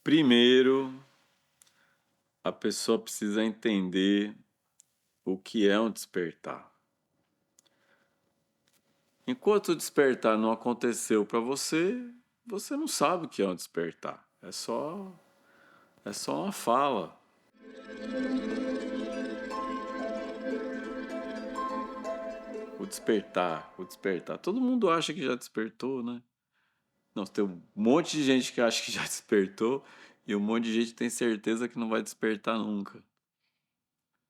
Primeiro, a pessoa precisa entender o que é um despertar. Enquanto o despertar não aconteceu para você, você não sabe o que é um despertar. É só uma fala. O despertar, o despertar. Todo mundo acha que já despertou, né? Não, tem um monte de gente que acha que já despertou e um monte de gente tem certeza que não vai despertar nunca.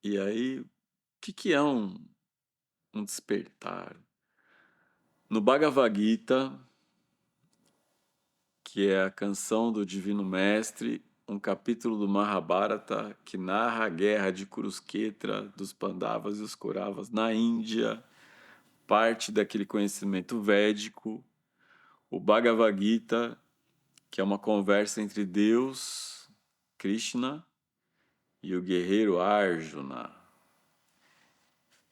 E aí, o que é um despertar? No Bhagavad Gita, que é a canção do Divino Mestre, um capítulo do Mahabharata que narra a guerra de Kurusketra dos Pandavas e os Kauravas na Índia, parte daquele conhecimento védico. O Bhagavad Gita, que é uma conversa entre Deus, Krishna, e o guerreiro Arjuna.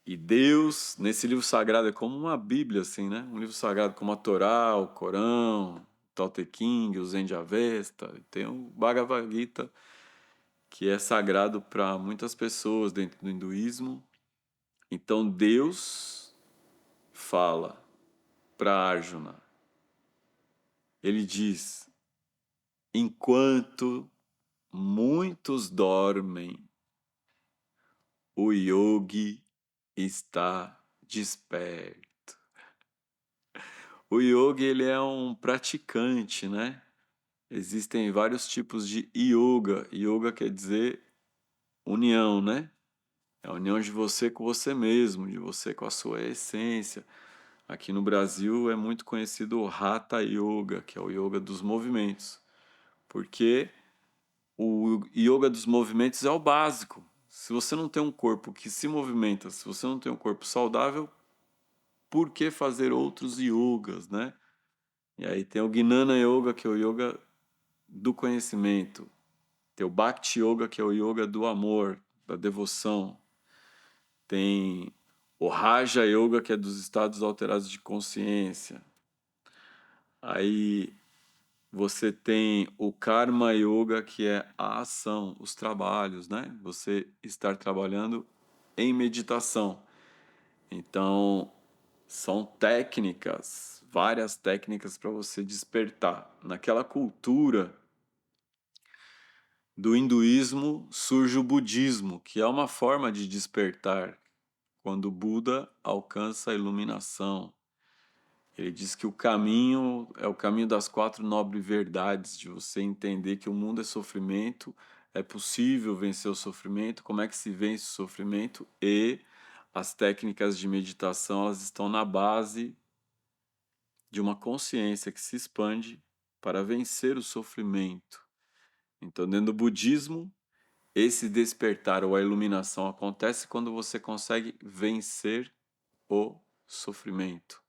E Deus, nesse livro sagrado, é como uma Bíblia, assim, né? Um livro sagrado como a Torá, o Corão, o Tao Te Ching, o Zen de Avesta. Tem o Bhagavad Gita, que é sagrado para muitas pessoas dentro do hinduísmo. Então Deus fala para Arjuna. Ele diz: enquanto muitos dormem, o yogi está desperto. O yogi, ele é um praticante, né? Existem vários tipos de yoga. Yoga quer dizer união, né? É a união de você com você mesmo, de você com a sua essência. Aqui no Brasil é muito conhecido o Hatha Yoga, que é o yoga dos movimentos. Porque o yoga dos movimentos é o básico. Se você não tem um corpo que se movimenta, se você não tem um corpo saudável, por que fazer outros yogas, né? E aí tem o Gnana Yoga, que é o yoga do conhecimento. Tem o Bhakti Yoga, que é o yoga do amor, da devoção. Tem o Raja Yoga, que é dos estados alterados de consciência. Aí você tem o Karma Yoga, que é a ação, os trabalhos, né? Você estar trabalhando em meditação. Então, são técnicas, várias técnicas para você despertar. Naquela cultura do hinduísmo surge o budismo, que é uma forma de despertar. Quando o Buda alcança a iluminação, ele diz que o caminho é o caminho das quatro nobres verdades, de você entender que o mundo é sofrimento, é possível vencer o sofrimento, como é que se vence o sofrimento, e as técnicas de meditação, elas estão na base de uma consciência que se expande para vencer o sofrimento. Então, dentro do budismo, esse despertar ou a iluminação acontece quando você consegue vencer o sofrimento.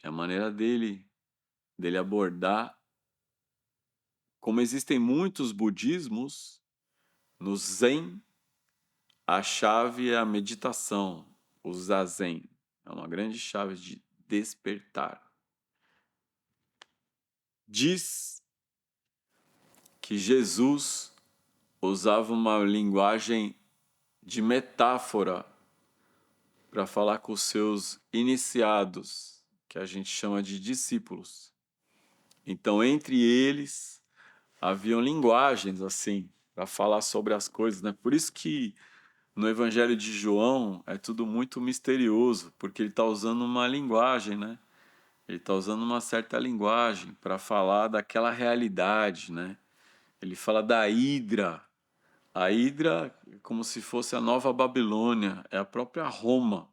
É a maneira dele abordar. Como existem muitos budismos, no Zen, a chave é a meditação, o Zazen. É uma grande chave de despertar. Diz que Jesus usava uma linguagem de metáfora para falar com os seus iniciados, que a gente chama de discípulos. Então, entre eles, haviam linguagens assim, para falar sobre as coisas, né? Por isso que no Evangelho de João é tudo muito misterioso, porque ele está usando uma linguagem, né? Ele está usando uma certa linguagem para falar daquela realidade, né? Ele fala da Hidra. A Hidra é como se fosse a Nova Babilônia, é a própria Roma,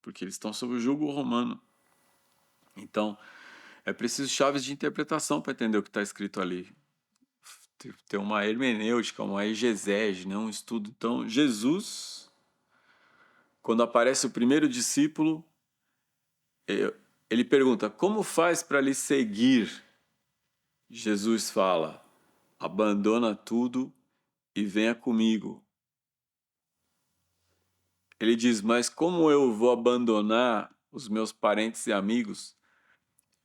porque eles estão sob o jugo romano. Então, é preciso chaves de interpretação para entender o que está escrito ali. Ter uma hermenêutica, uma exegese, né? Um estudo. Então, Jesus, quando aparece o primeiro discípulo, ele pergunta: como faz para lhe seguir? Jesus fala: abandona tudo e venha comigo. Ele diz: mas como eu vou abandonar os meus parentes e amigos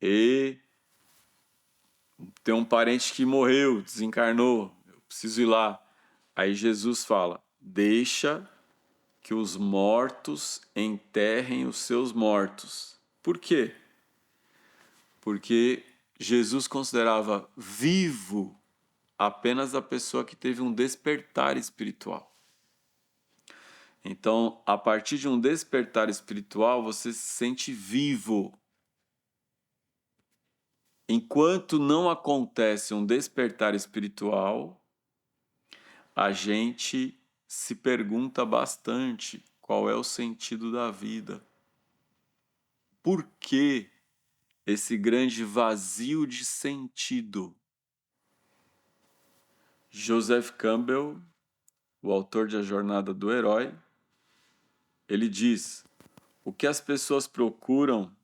e Tem um parente que morreu, desencarnou, eu preciso ir lá. Aí Jesus fala: deixa que os mortos enterrem os seus mortos. Por quê? Porque Jesus considerava vivo apenas a pessoa que teve um despertar espiritual. Então, a partir de um despertar espiritual, você se sente vivo. Enquanto não acontece um despertar espiritual, a gente se pergunta bastante qual é o sentido da vida. Por que esse grande vazio de sentido? Joseph Campbell, o autor de A Jornada do Herói, ele diz: o que as pessoas procuram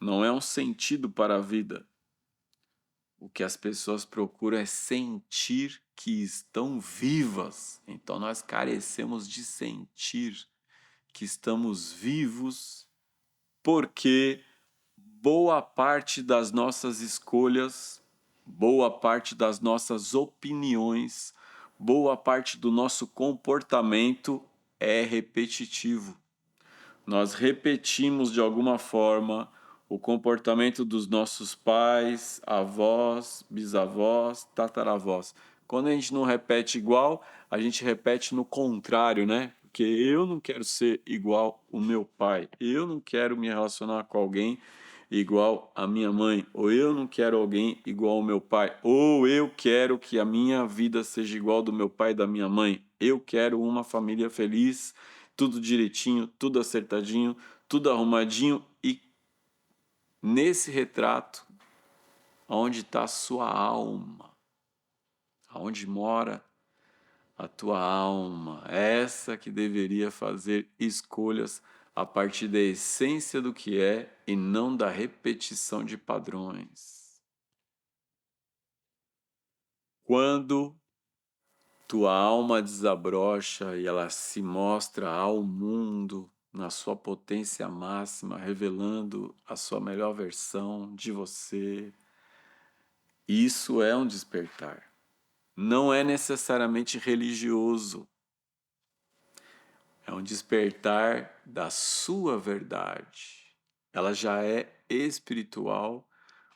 não é um sentido para a vida. O que as pessoas procuram é sentir que estão vivas. Então nós carecemos de sentir que estamos vivos, porque boa parte das nossas escolhas, boa parte das nossas opiniões, boa parte do nosso comportamento é repetitivo. Nós repetimos de alguma forma o comportamento dos nossos pais, avós, bisavós, tataravós. Quando a gente não repete igual, a gente repete no contrário, né? Porque eu não quero ser igual o meu pai, eu não quero me relacionar com alguém igual a minha mãe, ou eu não quero alguém igual ao meu pai, ou eu quero que a minha vida seja igual do meu pai e da minha mãe. Eu quero uma família feliz, tudo direitinho, tudo acertadinho, tudo arrumadinho. E nesse retrato, onde está a sua alma? Aonde mora a tua alma? Essa que deveria fazer escolhas a partir da essência do que é e não da repetição de padrões. Quando tua alma desabrocha e ela se mostra ao mundo na sua potência máxima, revelando a sua melhor versão de você, isso é um despertar. Não é necessariamente religioso. É um despertar da sua verdade. Ela já é espiritual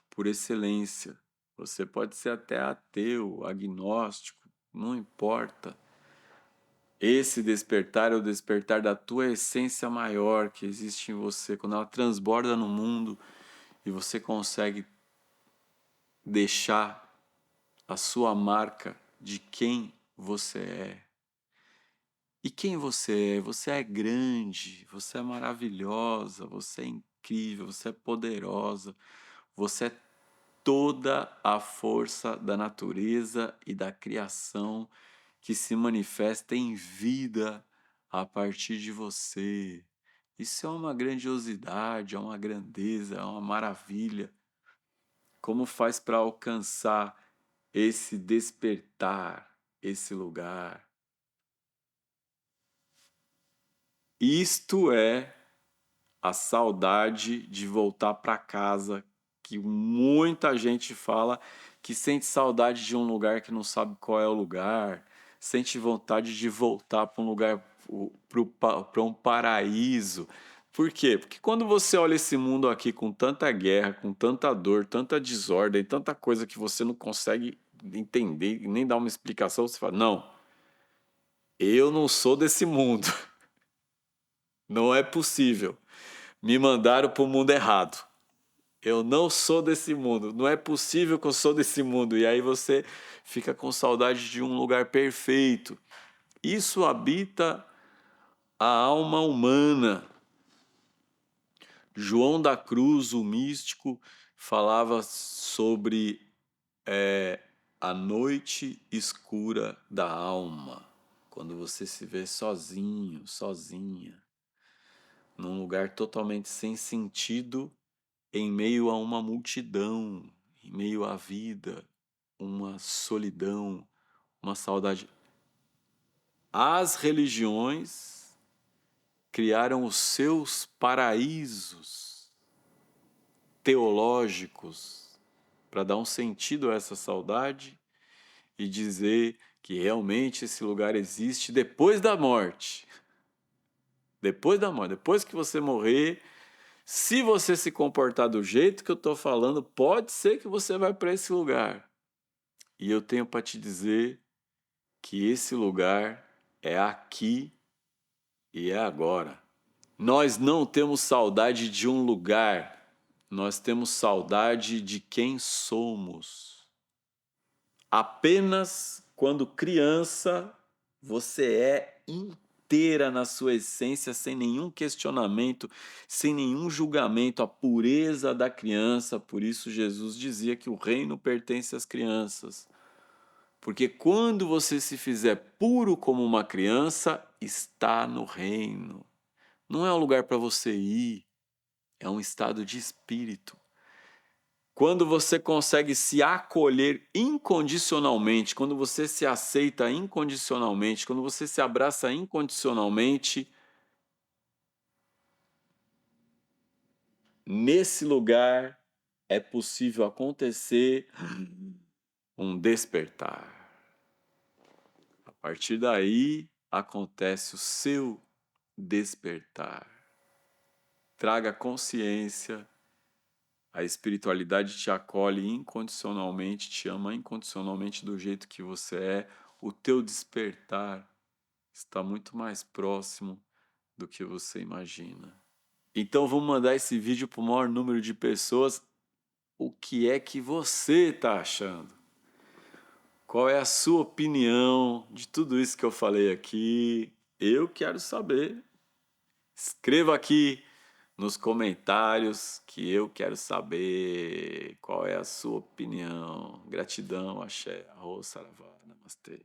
por excelência. Você pode ser até ateu, agnóstico, não importa. Esse despertar é o despertar da tua essência maior que existe em você, quando ela transborda no mundo e você consegue deixar a sua marca de quem você é. E quem você é? Você é grande, você é maravilhosa, você é incrível, você é poderosa, você é toda a força da natureza e da criação que se manifesta em vida a partir de você. Isso é uma grandiosidade, é uma grandeza, é uma maravilha. Como faz para alcançar esse despertar, esse lugar? Isto é a saudade de voltar para casa, que muita gente fala que sente saudade de um lugar que não sabe qual é o lugar, sente vontade de voltar para um lugar, para um paraíso. Por quê? Porque quando você olha esse mundo aqui com tanta guerra, com tanta dor, tanta desordem, tanta coisa que você não consegue entender, nem dar uma explicação, você fala: não, eu não sou desse mundo. Não é possível. Me mandaram para o mundo errado. Eu não sou desse mundo. Não é possível que eu sou desse mundo. E aí você fica com saudade de um lugar perfeito. Isso habita a alma humana. João da Cruz, o místico, falava sobre a noite escura da alma. Quando você se vê sozinho, sozinha, num lugar totalmente sem sentido, em meio a uma multidão, em meio à vida, uma solidão, uma saudade. As religiões criaram os seus paraísos teológicos para dar um sentido a essa saudade e dizer que realmente esse lugar existe depois da morte. Depois da morte, depois que você morrer, se você se comportar do jeito que eu estou falando, pode ser que você vai para esse lugar. E eu tenho para te dizer que esse lugar é aqui e é agora. Nós não temos saudade de um lugar, nós temos saudade de quem somos. Apenas quando criança você é inteira na sua essência, sem nenhum questionamento, sem nenhum julgamento, a pureza da criança. Por isso Jesus dizia que o reino pertence às crianças. Porque quando você se fizer puro como uma criança, está no reino. Não é um lugar para você ir, é um estado de espírito. Quando você consegue se acolher incondicionalmente, quando você se aceita incondicionalmente, quando você se abraça incondicionalmente, nesse lugar é possível acontecer um despertar. A partir daí acontece o seu despertar. Traga consciência, a espiritualidade te acolhe incondicionalmente, te ama incondicionalmente do jeito que você é. O teu despertar está muito mais próximo do que você imagina. Então vamos mandar esse vídeo para o maior número de pessoas. O que é que você está achando? Qual é a sua opinião de tudo isso que eu falei aqui? Eu quero saber. Escreva aqui nos comentários que eu quero saber qual é a sua opinião. Gratidão, axé, arroz, saravá, namastê.